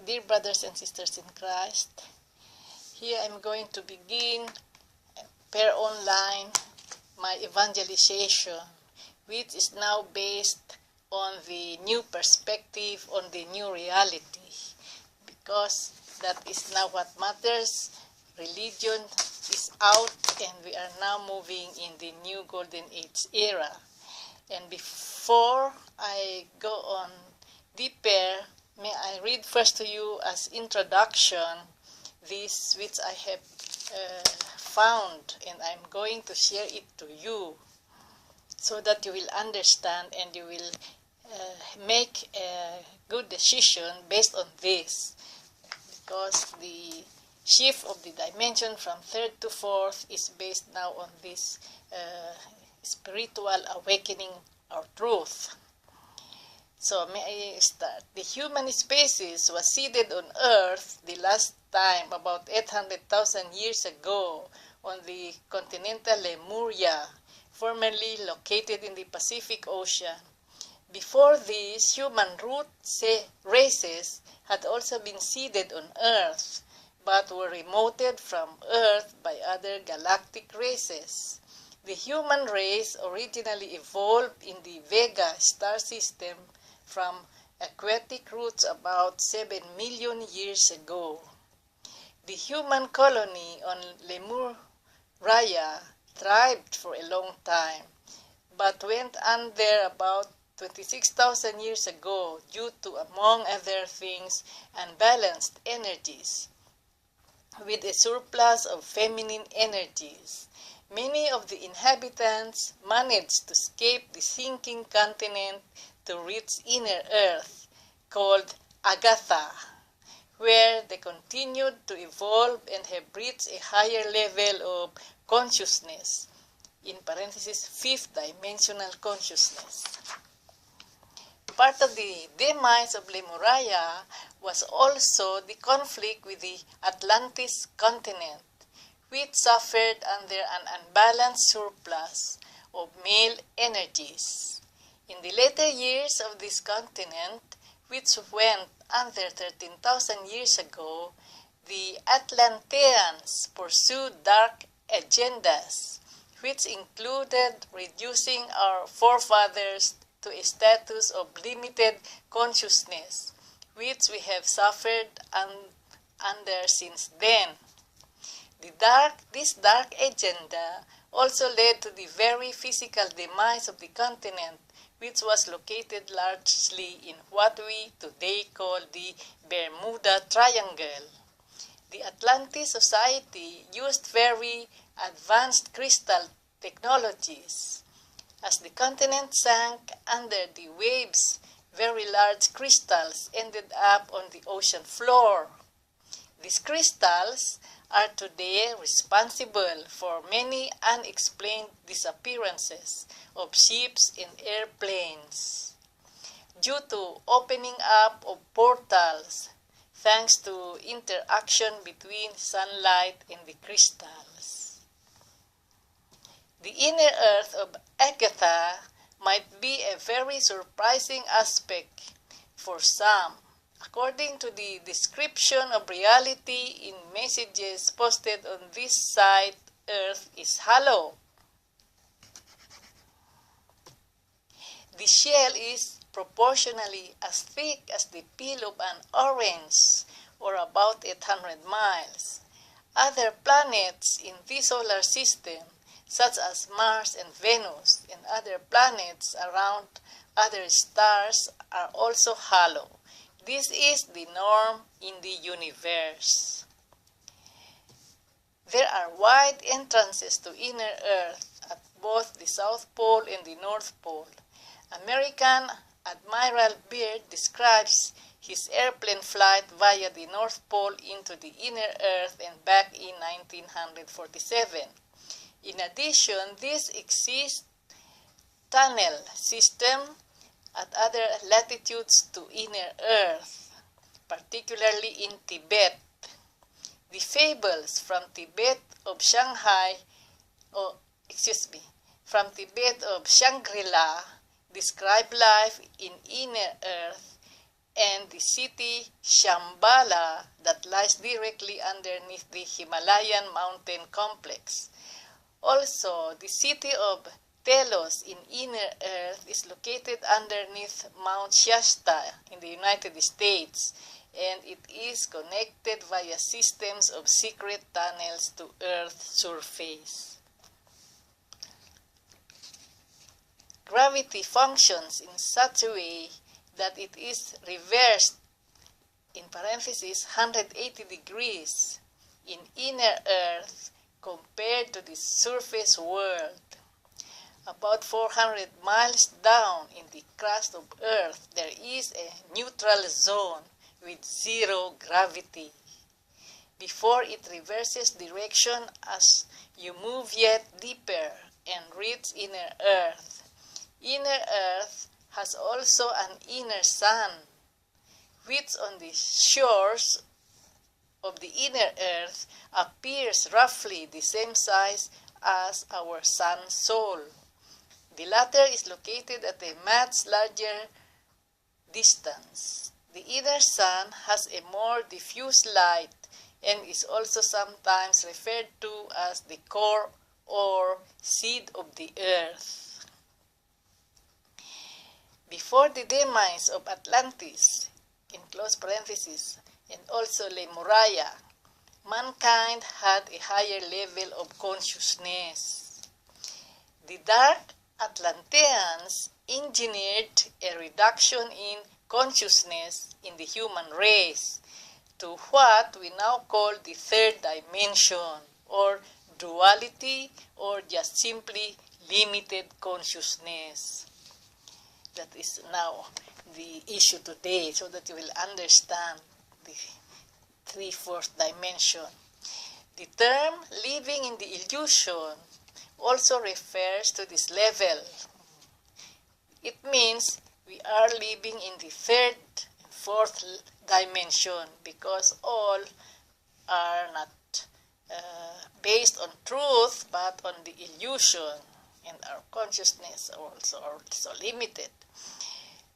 dear brothers and sisters in Christ, here I'm going to begin per online my evangelization, which is now based on the new perspective, on the new reality, because that is now what matters. Religion is out and we are now moving in the new golden age era. And before I go on deeper, may I read first to you as introduction this which I have found, and I'm going to share it to you so that you will understand and you will make a good decision based on this, because the shift of the dimension from third to fourth is based now on this spiritual awakening or truth. So may I start? The human species was seeded on Earth the last time about 800,000 years ago on the continental Lemuria, formerly located in the Pacific Ocean. Before this, human root races had also been seeded on Earth, but were remoted from Earth by other galactic races. The human race originally evolved in the Vega star system from aquatic roots about 7 million years ago. The human colony on Lemuria thrived for a long time, but went under about 26,000 years ago due to, among other things, unbalanced energies, with a surplus of feminine energies. Many of the inhabitants managed to escape the sinking continent to reach inner Earth, called Agatha, where they continued to evolve and have reached a higher level of consciousness, in parentheses, fifth dimensional consciousness. Part of the demise of Lemuria was also the conflict with the Atlantis continent, which suffered under an unbalanced surplus of male energies. In the later years of this continent, which went under 13,000 years ago, the Atlanteans pursued dark agendas, which included reducing our forefathers to a status of limited consciousness, which we have suffered under since then. This dark agenda also led to the very physical demise of the continent, which was located largely in what we today call the Bermuda Triangle. The Atlantis society used very advanced crystal technologies. As the continent sank under the waves, very large crystals ended up on the ocean floor. These crystals are today responsible for many unexplained disappearances of ships and airplanes due to opening up of portals thanks to interaction between sunlight and the crystals. The inner Earth of Agatha might be a very surprising aspect for some. According to the description of reality in messages posted on this site, Earth is hollow. The shell is proportionally as thick as the peel of an orange, or about 800 miles. Other planets in the solar system, such as Mars and Venus, and other planets around other stars, are also hollow. This is the norm in the universe. There are wide entrances to inner Earth at both the South Pole and the North Pole. American Admiral Byrd describes his airplane flight via the North Pole into the inner Earth and back in 1947. In addition, this exists tunnel system at other latitudes to inner Earth, particularly in Tibet. The fables from Tibet of Shangri-La describe life in inner Earth and the city Shambhala that lies directly underneath the Himalayan mountain complex. Also, the city of Telos in inner earth is located underneath Mount Shasta in the United States, and it is connected via systems of secret tunnels to Earth's surface. Gravity functions in such a way that it is reversed, in parentheses, 180 degrees in inner Earth compared to the surface world. About 400 miles down in the crust of Earth, there is a neutral zone with zero gravity. Before it reverses direction as you move yet deeper and reach inner Earth. Inner Earth has also an inner sun, which on the shores of the inner Earth appears roughly the same size as our sun's soul. The latter is located at a much larger distance. The inner sun has a more diffuse light and is also sometimes referred to as the core or seed of the earth. Before the demise of Atlantis, in close parentheses, and also Lemuria, mankind had a higher level of consciousness. The Dark Atlanteans engineered a reduction in consciousness in the human race to what we now call the third dimension, or duality, or just simply limited consciousness. That is now the issue today, so that you will understand the three-fourth dimension. The term living in the illusion also refers to this level. It means we are living in the third and fourth dimension because all are not based on truth but on the illusion, and our consciousness are also limited.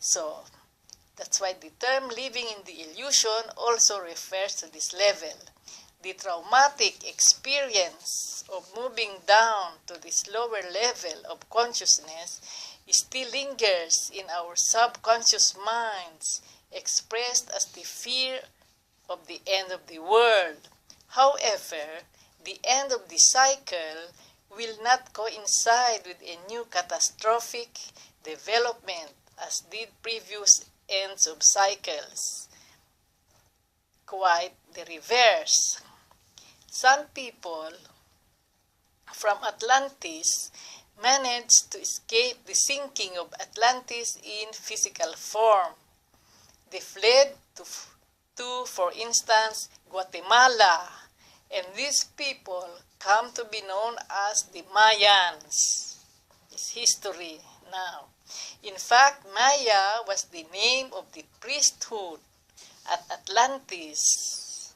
So that's why the term living in the illusion also refers to this level. The traumatic experience of moving down to this lower level of consciousness still lingers in our subconscious minds, expressed as the fear of the end of the world. However, the end of the cycle will not coincide with a new catastrophic development as did previous ends of cycles. Quite the reverse. Some people from Atlantis managed to escape the sinking of Atlantis in physical form. They fled to, for instance, Guatemala, and these people come to be known as the Mayans. It's history now. In fact, Maya was the name of the priesthood at Atlantis.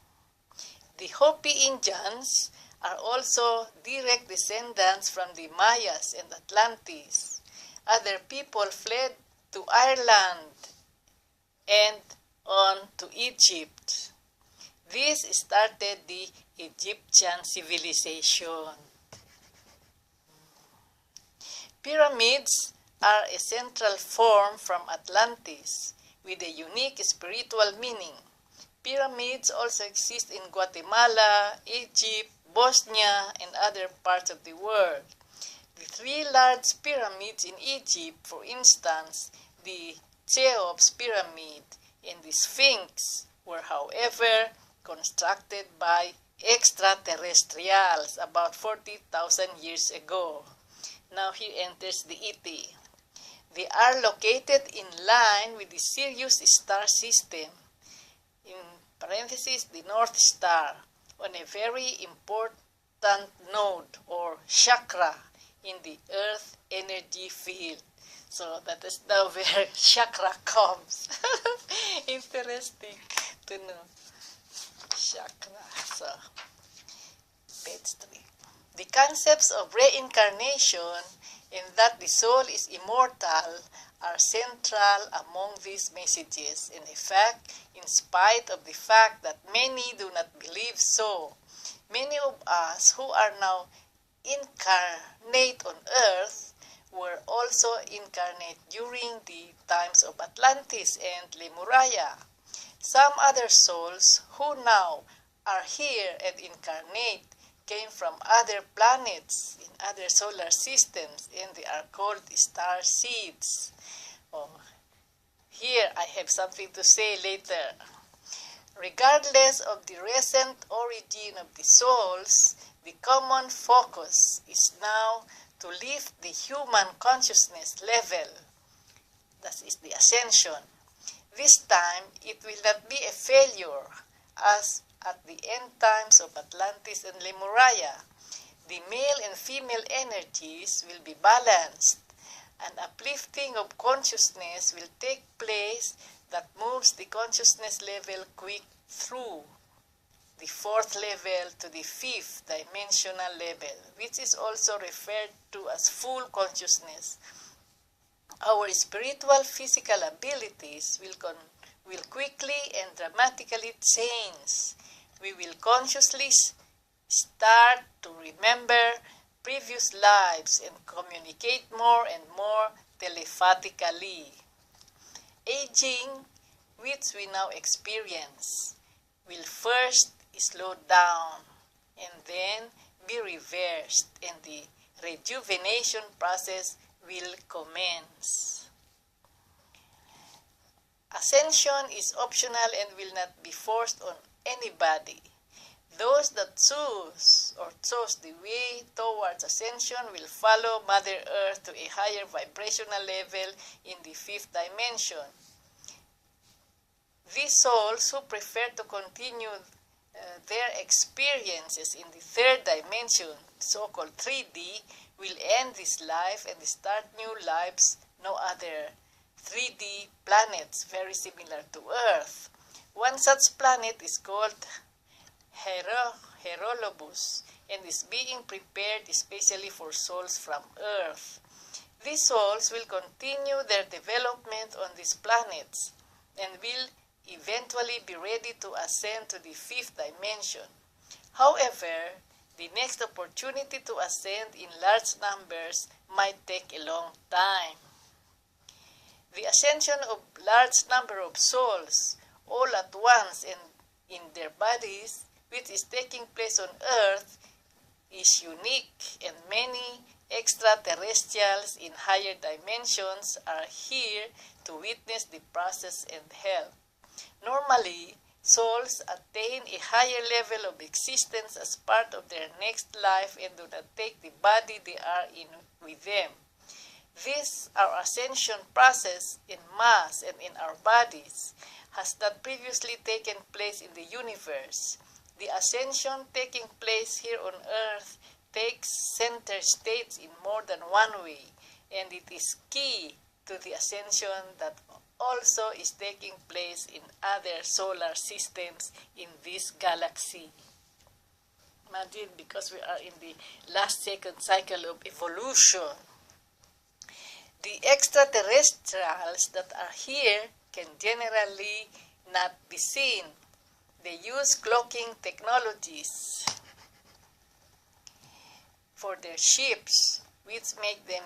The Hopi Indians are also direct descendants from the Mayas and Atlantis. Other people fled to Ireland and on to Egypt. This started the Egyptian civilization. Pyramids are a central form from Atlantis with a unique spiritual meaning. Pyramids also exist in Guatemala, Egypt, Bosnia, and other parts of the world. The three large pyramids in Egypt, for instance, the Cheops Pyramid and the Sphinx, were, however, constructed by extraterrestrials about 40,000 years ago. Now here enters the ET. They are located in line with the Sirius star system, in parentheses, the North Star, on a very important node or chakra in the Earth energy field. So that is now where chakra comes. Interesting to know. Chakra. So, page 3. The concepts of reincarnation and that the soul is immortal are central among these messages. In effect, in spite of the fact that many do not believe so, many of us who are now incarnate on earth were also incarnate during the times of Atlantis and Lemuria. Some other souls who now are here and incarnate came from other planets in other solar systems, and they are called star seeds. Oh, here I have something to say later. Regardless of the recent origin of the souls, the common focus is now to lift the human consciousness level. That is the ascension. This time, it will not be a failure as at the end times of Atlantis and Lemuria. The male and female energies will be balanced. An uplifting of consciousness will take place that moves the consciousness level quick through the fourth level to the fifth dimensional level, which is also referred to as full consciousness. Our spiritual physical abilities will quickly and dramatically change. We will consciously start to remember previous lives and communicate more and more telepathically. Aging, which we now experience, will first slow down and then be reversed, and the rejuvenation process will commence. Ascension is optional and will not be forced on anybody. Those that chose the way towards ascension will follow Mother Earth to a higher vibrational level in the fifth dimension. These souls who prefer to continue their experiences in the third dimension, so-called 3D, will end this life and start new lives, no other 3D planets very similar to Earth. One such planet is called Herolobus and is being prepared especially for souls from Earth. These souls will continue their development on these planets and will eventually be ready to ascend to the fifth dimension. However, the next opportunity to ascend in large numbers might take a long time. The ascension of large number of souls all at once and in their bodies, which is taking place on Earth, is unique, and many extraterrestrials in higher dimensions are here to witness the process and help. Normally, souls attain a higher level of existence as part of their next life and do not take the body they are in with them. This, our ascension process in mass and in our bodies, has not previously taken place in the universe. The ascension taking place here on Earth takes center stage in more than one way, and it is key to the ascension that also is taking place in other solar systems in this galaxy. Imagine, because we are in the last second cycle of evolution. The extraterrestrials that are here can generally not be seen. They use cloaking technologies for their ships, which make them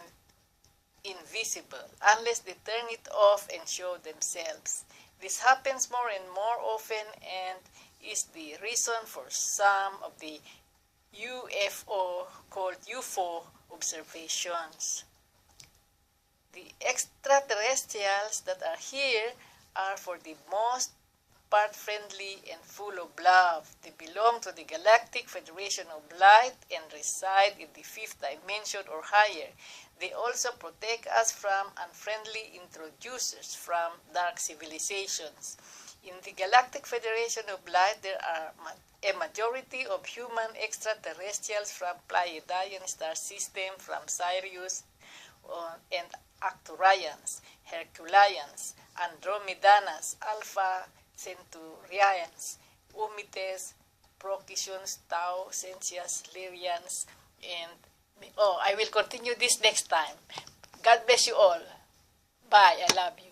invisible unless they turn it off and show themselves. This happens more and more often and is the reason for some of the UFO, called UFO observations. The extraterrestrials that are here are for the most part friendly and full of love. They belong to the Galactic Federation of Light and reside in the fifth dimension or higher. They also protect us from unfriendly intruders from dark civilizations. In the Galactic Federation of Light, there are a majority of human extraterrestrials from Pleiadian star system, from Sirius and Arcturians, Herculeans, Andromedanas, Alpha Centaurians, Umites, Procyon, Tau, Cencias, Lyrians, and Oh, I will continue this next time. God bless you all. Bye. I love you.